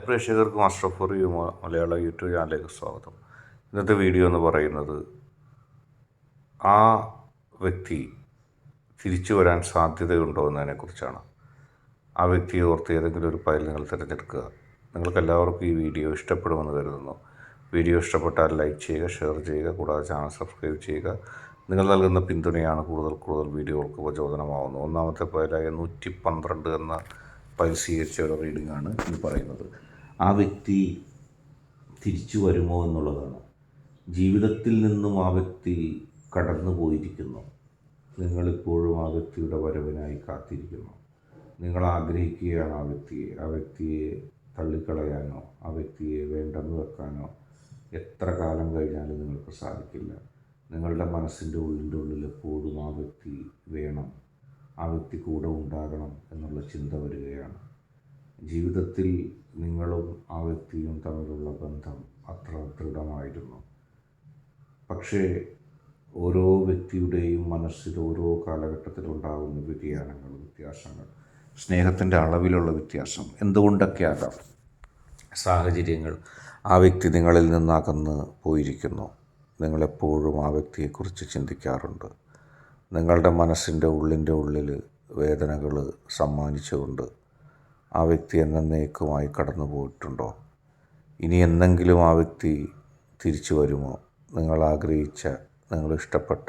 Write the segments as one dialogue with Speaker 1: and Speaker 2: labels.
Speaker 1: പ്രേക്ഷകർക്ക് master for you Malayala YouTube ചാനലിലേക്ക് സ്വാഗതം. ഇന്നത്തെ വീഡിയോ എന്ന് പറയുന്നത് ആ വ്യക്തി തിരിച്ചു വരാൻ സാധ്യതയുണ്ടോ എന്നതിനെക്കുറിച്ചാണ്. ആ വ്യക്തിയെ ഓർത്ത് ഏതെങ്കിലും ഒരു ഫയൽ നിങ്ങൾ തിരഞ്ഞെടുക്കുക. നിങ്ങൾക്കെല്ലാവർക്കും ഈ വീഡിയോ ഇഷ്ടപ്പെടുമെന്ന് കരുതുന്നു. വീഡിയോ ഇഷ്ടപ്പെട്ടാൽ ലൈക്ക് ചെയ്യുക, ഷെയർ ചെയ്യുക, കൂടാതെ ചാനൽ സബ്സ്ക്രൈബ് ചെയ്യുക. നിങ്ങൾ നൽകുന്ന പിന്തുണയാണ് കൂടുതൽ വീഡിയോകൾക്ക് പ്രചോദനമാവുന്നത്. ഒന്നാമത്തെ ഫയലായ 112 എന്ന ഫയൽ സ്വീകരിച്ച ഒരു റീഡിംഗാണ് ഈ പറയുന്നത്. ആ വ്യക്തി തിരിച്ചു വരുമോ എന്നുള്ളതാണ്. ജീവിതത്തിൽ നിന്നും ആ വ്യക്തി കടന്നു പോയിരിക്കുന്നു. നിങ്ങളിപ്പോഴും ആ വ്യക്തിയുടെ വരവിനായി കാത്തിരിക്കുന്നു. നിങ്ങൾ ആഗ്രഹിക്കുകയാണ് ആ വ്യക്തിയെ തള്ളിക്കളയാനോ ആ വ്യക്തിയെ വേണ്ടെന്ന് വെക്കാനോ എത്ര കാലം കഴിഞ്ഞാലും നിങ്ങൾക്ക് സാധിക്കില്ല. നിങ്ങളുടെ മനസ്സിൻ്റെ ഉള്ളിൽ എപ്പോഴും ആ വ്യക്തി വേണം, ആ വ്യക്തി കൂടെ ഉണ്ടാകണം എന്നുള്ള ചിന്ത വരികയാണ്. ജീവിതത്തിൽ നിങ്ങളും ആ വ്യക്തിയും തമ്മിലുള്ള ബന്ധം അത്ര ദൃഢമായിരുന്നു. പക്ഷേ ഓരോ വ്യക്തിയുടെയും മനസ്സിൽ ഓരോ കാലഘട്ടത്തിലുണ്ടാകുന്ന വ്യത്യാസങ്ങൾ, സ്നേഹത്തിൻ്റെ അളവിലുള്ള വ്യത്യാസം എന്തുകൊണ്ടൊക്കെ ആകാം. സാഹചര്യങ്ങൾ ആ വ്യക്തി നിങ്ങളിൽ നിന്ന് അകന്ന് പോയിരിക്കുന്നു. നിങ്ങളെപ്പോഴും ആ വ്യക്തിയെക്കുറിച്ച് ചിന്തിക്കാറുണ്ട്. നിങ്ങളുടെ മനസ്സിൻ്റെ ഉള്ളിൽ വേദനകൾ സമ്മാനിച്ചുകൊണ്ട് ആ വ്യക്തി എന്നേക്കുമായി കടന്നു പോയിട്ടുണ്ടോ? ഇനി എന്തെങ്കിലും ആ വ്യക്തി തിരിച്ചു വരുമോ? നിങ്ങൾ ആഗ്രഹിച്ച, നിങ്ങൾ ഇഷ്ടപ്പെട്ട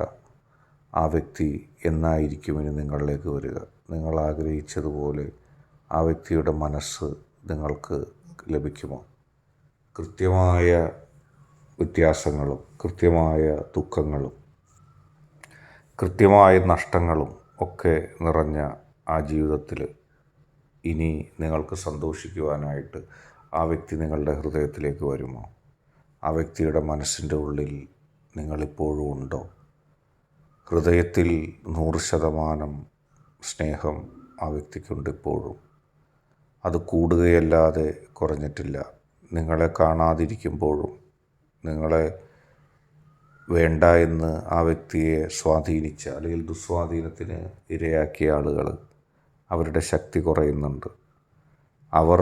Speaker 1: ആ വ്യക്തി എന്നായിരിക്കും ഇനി നിങ്ങളിലേക്ക് വരിക? നിങ്ങൾ ആഗ്രഹിച്ചതുപോലെ ആ വ്യക്തിയുടെ മനസ്സ് നിങ്ങൾക്ക് ലഭിക്കുമോ? കൃത്യമായ വ്യത്യാസങ്ങളും കൃത്യമായ ദുഃഖങ്ങളും കൃത്യമായ നഷ്ടങ്ങളും ഒക്കെ നിറഞ്ഞ ആ ജീവിതത്തിൽ ഇനി നിങ്ങൾക്ക് സന്തോഷിക്കുവാനായിട്ട് ആ വ്യക്തി നിങ്ങളുടെ ഹൃദയത്തിലേക്ക് വരുമോ? ആ വ്യക്തിയുടെ മനസ്സിൻ്റെ ഉള്ളിൽ നിങ്ങളിപ്പോഴും ഉണ്ടോ? ഹൃദയത്തിൽ 100% സ്നേഹം ആ വ്യക്തിക്കുണ്ട് ഇപ്പോഴും. അത് കൂടുകയല്ലാതെ കുറഞ്ഞിട്ടില്ല. നിങ്ങളെ കാണാതിരിക്കുമ്പോഴും, നിങ്ങളെ വേണ്ട എന്ന് ആ വ്യക്തിയെ സ്വാധീനിച്ച അല്ലെങ്കിൽ ദുസ്വാധീനത്തിന് ഇരയാക്കിയ ആളുകൾ, അവരുടെ ശക്തി കുറയുന്നുണ്ട്. അവർ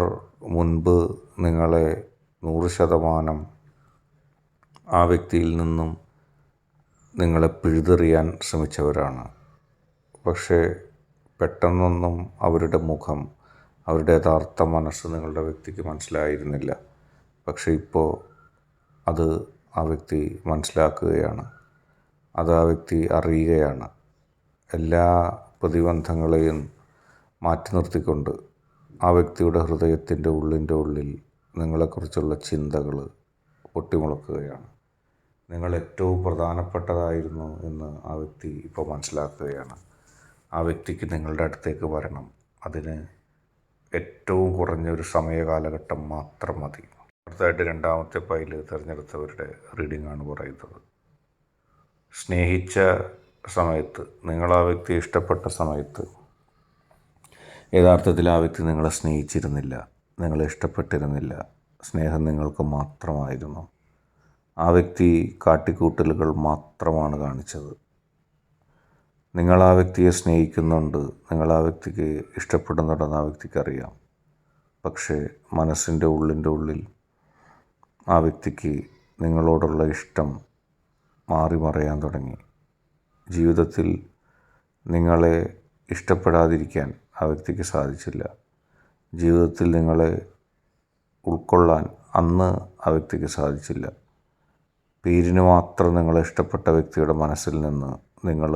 Speaker 1: മുൻപ് നിങ്ങളെ 100% ആ വ്യക്തിയിൽ നിന്നും നിങ്ങളെ പിഴുതെറിയാൻ ശ്രമിച്ചവരാണ്. പക്ഷേ പെട്ടെന്നൊന്നും അവരുടെ മുഖം, അവരുടെ യഥാർത്ഥ മനസ്സ് നിങ്ങളുടെ വ്യക്തിക്ക് മനസ്സിലായിരുന്നില്ല. പക്ഷേ ഇപ്പോൾ അത് ആ വ്യക്തി മനസ്സിലാക്കുകയാണ്, അത് ആ വ്യക്തി അറിയുകയാണ്. എല്ലാ പ്രതിബന്ധങ്ങളെയും മാറ്റി നിർത്തിക്കൊണ്ട് ആ വ്യക്തിയുടെ ഹൃദയത്തിൻ്റെ ഉള്ളിൽ നിങ്ങളെക്കുറിച്ചുള്ള ചിന്തകൾ പൊട്ടിമുളക്കുകയാണ്. നിങ്ങൾ ഏറ്റവും പ്രധാനപ്പെട്ടതായിരുന്നു എന്ന് ആ വ്യക്തി ഇപ്പോൾ മനസ്സിലാക്കുകയാണ്. ആ വ്യക്തിക്ക് നിങ്ങളുടെ അടുത്തേക്ക് വരണം. അതിന് ഏറ്റവും കുറഞ്ഞൊരു സമയകാലഘട്ടം മാത്രം മതി. അടുത്തതായിട്ട് രണ്ടാമത്തെ ഫയൽ തിരഞ്ഞെടുത്തവരുടെ റീഡിംഗാണ് പറയുന്നത്. സ്നേഹിച്ച സമയത്ത്, നിങ്ങൾ ആ വ്യക്തിയെ ഇഷ്ടപ്പെട്ട സമയത്ത് യഥാർത്ഥത്തിൽ ആ വ്യക്തി നിങ്ങളെ സ്നേഹിച്ചിരുന്നില്ല, നിങ്ങളെ ഇഷ്ടപ്പെട്ടിരുന്നില്ല. സ്നേഹം നിങ്ങൾക്ക് മാത്രമായിരുന്നു. ആ വ്യക്തി കാട്ടിക്കൂട്ടലുകൾ മാത്രമാണ് കാണിച്ചത്. നിങ്ങൾ ആ വ്യക്തിയെ സ്നേഹിക്കുന്നുണ്ട്, നിങ്ങൾ ആ വ്യക്തിക്ക് ഇഷ്ടപ്പെടുന്നുണ്ടെന്ന് ആ വ്യക്തിക്കറിയാം. പക്ഷേ മനസ്സിൻ്റെ ഉള്ളിൽ ആ വ്യക്തിക്ക് നിങ്ങളോടുള്ള ഇഷ്ടം മാറി മറയാൻ തുടങ്ങി. ജീവിതത്തിൽ നിങ്ങളെ ഇഷ്ടപ്പെടാതിരിക്കാൻ ആ വ്യക്തിക്ക് സാധിച്ചില്ല. ജീവിതത്തിൽ നിങ്ങളെ ഉൾക്കൊള്ളാൻ അന്ന് ആ വ്യക്തിക്ക് സാധിച്ചില്ല. പേരിന് മാത്രം നിങ്ങളെ ഇഷ്ടപ്പെട്ട വ്യക്തിയുടെ മനസ്സിൽ നിന്ന് നിങ്ങൾ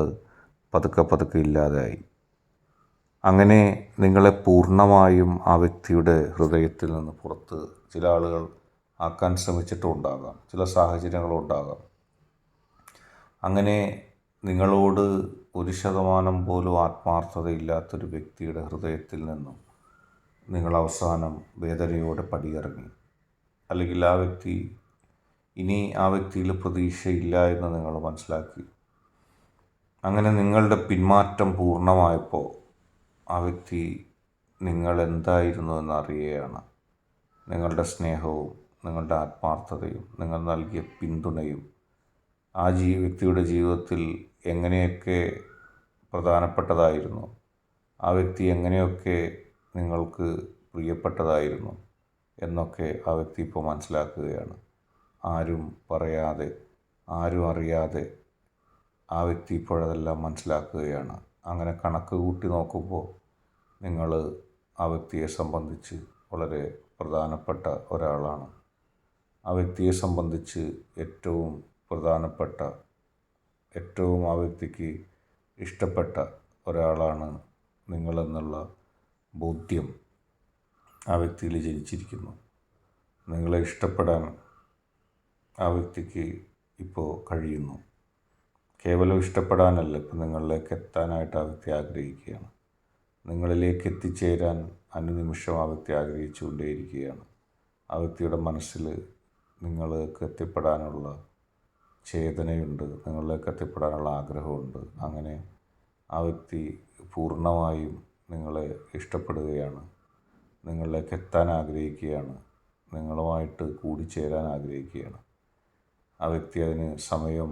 Speaker 1: പതുക്കെ ഇല്ലാതായി. അങ്ങനെ നിങ്ങളെ പൂർണ്ണമായും ആ വ്യക്തിയുടെ ഹൃദയത്തിൽ നിന്ന് പുറത്ത് ചില ആളുകൾ ആക്കാൻ ശ്രമിച്ചിട്ടും ഉണ്ടാകാം, ചില സാഹചര്യങ്ങളും ഉണ്ടാകാം. അങ്ങനെ നിങ്ങളോട് 1% പോലും ആത്മാർത്ഥതയില്ലാത്തൊരു വ്യക്തിയുടെ ഹൃദയത്തിൽ നിന്നും നിങ്ങൾ അവസാനം വേദനയോടെ പടിയിറങ്ങി. അല്ലെങ്കിൽ ആ വ്യക്തി, ഇനി ആ വ്യക്തിയിൽ പ്രതീക്ഷയില്ല എന്ന് നിങ്ങൾ മനസ്സിലാക്കി. അങ്ങനെ നിങ്ങളുടെ പിന്മാറ്റം പൂർണ്ണമായപ്പോൾ ആ വ്യക്തി നിങ്ങൾ എന്തായിരുന്നു എന്നറിയുകയാണ്. നിങ്ങളുടെ സ്നേഹവും നിങ്ങളുടെ ആത്മാർത്ഥതയും നിങ്ങൾ നൽകിയ പിന്തുണയും ആ വ്യക്തിയുടെ ജീവിതത്തിൽ എങ്ങനെയൊക്കെ പ്രധാനപ്പെട്ടതായിരുന്നു, ആ വ്യക്തി എങ്ങനെയൊക്കെ നിങ്ങൾക്ക് പ്രിയപ്പെട്ടതായിരുന്നു, എന്നൊക്കെ ആ വ്യക്തി ഇപ്പോൾ മനസ്സിലാക്കുകയാണ്. ആരും പറയാതെ, ആരും അറിയാതെ ആ വ്യക്തി ഇപ്പോഴതെല്ലാം മനസ്സിലാക്കുകയാണ്. അങ്ങനെ കണക്ക് കൂട്ടി നോക്കുമ്പോൾ നിങ്ങൾ ആ വ്യക്തിയെ സംബന്ധിച്ച് വളരെ പ്രധാനപ്പെട്ട ഒരാളാണ്. ആ വ്യക്തിയെ സംബന്ധിച്ച് ഏറ്റവും പ്രധാനപ്പെട്ട, ഏറ്റവും ആ വ്യക്തിക്ക് ഇഷ്ടപ്പെട്ട ഒരാളാണ് നിങ്ങളെന്നുള്ള ബോധ്യം ആ വ്യക്തിയിൽ ജനിച്ചിരിക്കുന്നു. നിങ്ങളെ ഇഷ്ടപ്പെടാൻ ആ വ്യക്തിക്ക് ഇപ്പോൾ കഴിയുന്നു. കേവലം ഇഷ്ടപ്പെടാനല്ല, ഇപ്പം നിങ്ങളിലേക്ക് എത്താനായിട്ട് ആ വ്യക്തി ആഗ്രഹിക്കുകയാണ്. നിങ്ങളിലേക്ക് എത്തിച്ചേരാൻ അനുനിമിഷം ആ വ്യക്തി ആഗ്രഹിച്ചുകൊണ്ടേയിരിക്കുകയാണ്. ആ വ്യക്തിയുടെ മനസ്സിൽ നിങ്ങൾക്ക് എത്തിപ്പെടാനുള്ള ചേതനയുണ്ട്, നിങ്ങളിലേക്ക് എത്തിപ്പെടാനുള്ള ആഗ്രഹമുണ്ട്. അങ്ങനെ ആ വ്യക്തി പൂർണ്ണമായും നിങ്ങളെ ഇഷ്ടപ്പെടുകയാണ്, നിങ്ങളിലേക്ക് എത്താൻ ആഗ്രഹിക്കുകയാണ്, നിങ്ങളുമായിട്ട് കൂടിച്ചേരാൻ ആഗ്രഹിക്കുകയാണ്. ആ വ്യക്തി അതിന് സമയം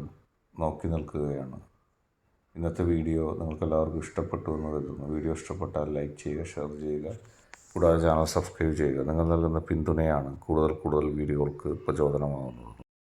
Speaker 1: നോക്കി നിൽക്കുകയാണ്. ഇന്നത്തെ വീഡിയോ നിങ്ങൾക്കെല്ലാവർക്കും ഇഷ്ടപ്പെട്ടു എന്ന് കരുതുന്നു. വീഡിയോ ഇഷ്ടപ്പെട്ടാൽ ലൈക്ക് ചെയ്യുക, ഷെയർ ചെയ്യുക, കൂടാതെ ചാനൽ സബ്സ്ക്രൈബ് ചെയ്യുക. നിങ്ങൾ നൽകുന്ന പിന്തുണയാണ് കൂടുതൽ വീഡിയോകൾക്ക് പ്രചോദനമാകുന്നത്.